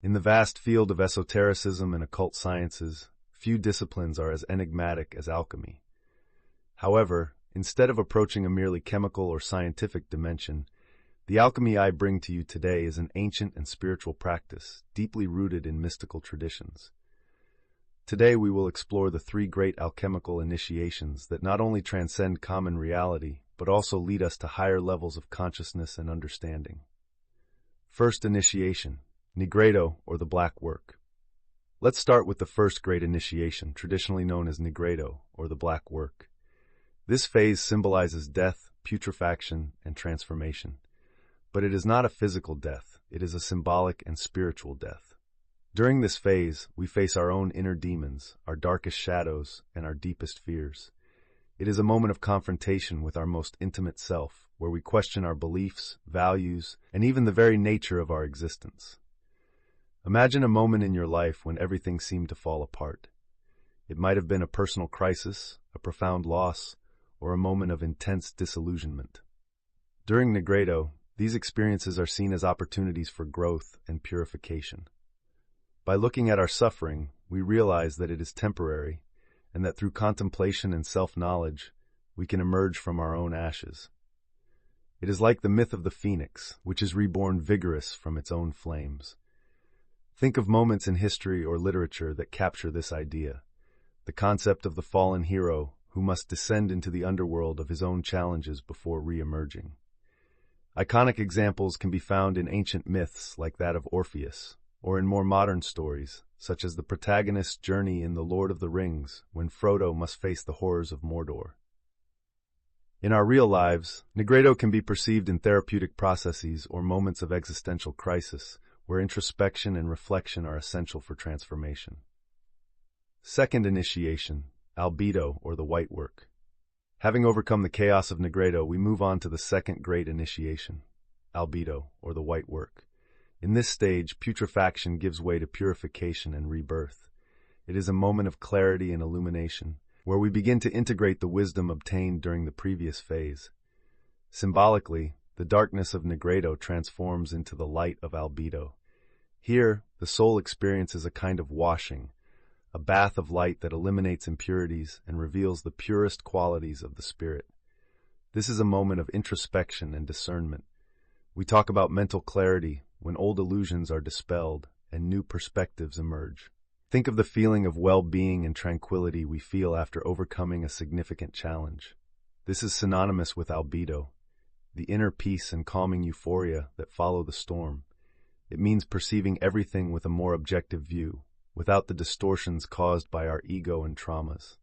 In the vast field of esotericism and occult sciences, few disciplines are as enigmatic as alchemy. However, instead of approaching a merely chemical or scientific dimension, the alchemy I bring to you today is an ancient and spiritual practice, deeply rooted in mystical traditions. Today we will explore the three great alchemical initiations that not only transcend common reality, but also lead us to higher levels of consciousness and understanding. First initiation, Nigredo, or the Black Work. Let's start with the first great initiation, traditionally known as Nigredo, or the Black Work. This phase symbolizes death, putrefaction, and transformation. But it is not a physical death, it is a symbolic and spiritual death. During this phase, we face our own inner demons, our darkest shadows, and our deepest fears. It is a moment of confrontation with our most intimate self, where we question our beliefs, values, and even the very nature of our existence. Imagine a moment in your life when everything seemed to fall apart. It might have been a personal crisis, a profound loss, or a moment of intense disillusionment. During Nigredo, these experiences are seen as opportunities for growth and purification. By looking at our suffering, we realize that it is temporary, and that through contemplation and self-knowledge, we can emerge from our own ashes. It is like the myth of the phoenix, which is reborn vigorous from its own flames. Think of moments in history or literature that capture this idea. The concept of the fallen hero who must descend into the underworld of his own challenges before re-emerging. Iconic examples can be found in ancient myths like that of Orpheus, or in more modern stories, such as the protagonist's journey in The Lord of the Rings, when Frodo must face the horrors of Mordor. In our real lives, Nigredo can be perceived in therapeutic processes or moments of existential crisis, where introspection and reflection are essential for transformation. Second initiation, Albedo, or the White Work. Having overcome the chaos of Nigredo, we move on to the second great initiation, Albedo, or the White Work. In this stage, putrefaction gives way to purification and rebirth. It is a moment of clarity and illumination, where we begin to integrate the wisdom obtained during the previous phase. Symbolically, the darkness of Nigredo transforms into the light of Albedo. Here, the soul experiences a kind of washing, a bath of light that eliminates impurities and reveals the purest qualities of the spirit. This is a moment of introspection and discernment. We talk about mental clarity when old illusions are dispelled and new perspectives emerge. Think of the feeling of well-being and tranquility we feel after overcoming a significant challenge. This is synonymous with albedo, the inner peace and calming euphoria that follow the storm. It means perceiving everything with a more objective view, without the distortions caused by our ego and traumas.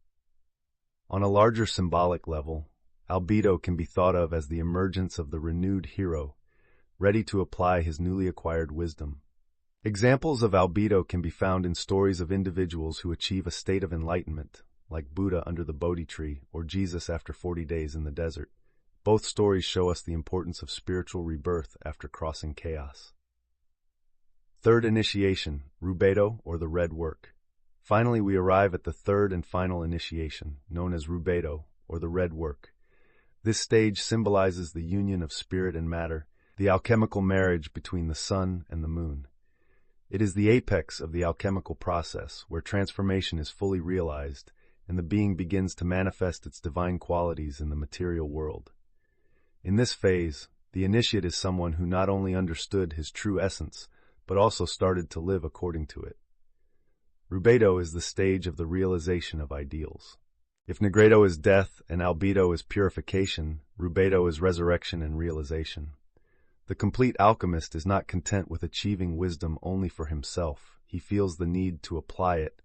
On a larger symbolic level, albedo can be thought of as the emergence of the renewed hero, ready to apply his newly acquired wisdom. Examples of albedo can be found in stories of individuals who achieve a state of enlightenment, like Buddha under the Bodhi tree or Jesus after 40 days in the desert. Both stories show us the importance of spiritual rebirth after crossing chaos. Third initiation, Rubedo, or the Red Work. Finally, we arrive at the third and final initiation, known as Rubedo, or the Red Work. This stage symbolizes the union of spirit and matter, the alchemical marriage between the sun and the moon. It is the apex of the alchemical process, where transformation is fully realized and the being begins to manifest its divine qualities in the material world. In this phase, the initiate is someone who not only understood his true essence, but also started to live according to it. Rubedo is the stage of the realization of ideals. If Nigredo is death and albedo is purification, Rubedo is resurrection and realization. The complete alchemist is not content with achieving wisdom only for himself. He feels the need to apply it,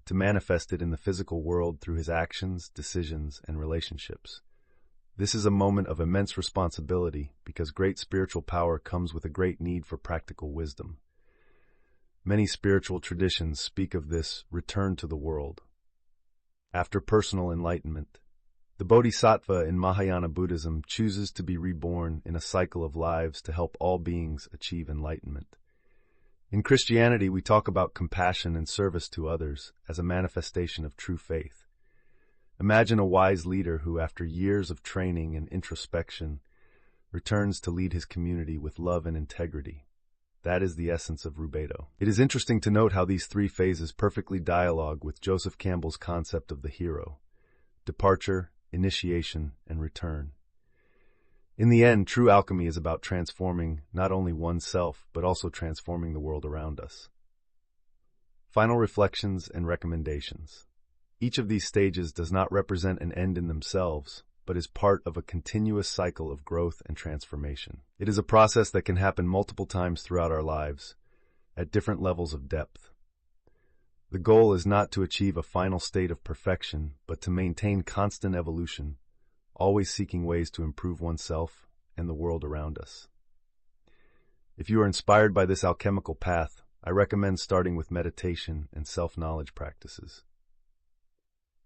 to manifest it in the physical world through his actions, decisions, and relationships. This is a moment of immense responsibility because great spiritual power comes with a great need for practical wisdom. Many spiritual traditions speak of this return to the world. After personal enlightenment, the Bodhisattva in Mahayana Buddhism chooses to be reborn in a cycle of lives to help all beings achieve enlightenment. In Christianity, we talk about compassion and service to others as a manifestation of true faith. Imagine a wise leader who, after years of training and introspection, returns to lead his community with love and integrity. That is the essence of Rubedo. It is interesting to note how these three phases perfectly dialogue with Joseph Campbell's concept of the hero: departure, initiation, and return. In the end, true alchemy is about transforming not only oneself, but also transforming the world around us. Final reflections and recommendations. Each of these stages does not represent an end in themselves, but is part of a continuous cycle of growth and transformation. It is a process that can happen multiple times throughout our lives, at different levels of depth. The goal is not to achieve a final state of perfection, but to maintain constant evolution, always seeking ways to improve oneself and the world around us. If you are inspired by this alchemical path, I recommend starting with meditation and self-knowledge practices.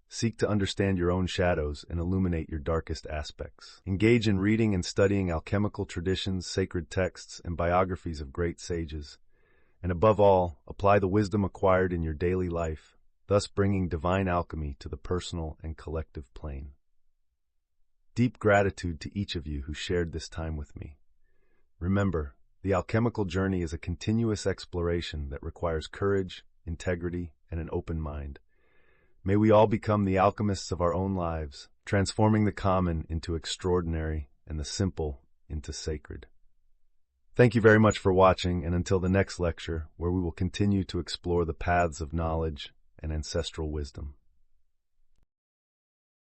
Seek to understand your own shadows and illuminate your darkest aspects. Engage in reading and studying alchemical traditions, sacred texts, and biographies of great sages. And above all, apply the wisdom acquired in your daily life, thus bringing divine alchemy to the personal and collective plane. Deep gratitude to each of you who shared this time with me. Remember, the alchemical journey is a continuous exploration that requires courage, integrity, and an open mind. May we all become the alchemists of our own lives, transforming the common into extraordinary and the simple into sacred. Thank you very much for watching, and until the next lecture, where we will continue to explore the paths of knowledge and ancestral wisdom.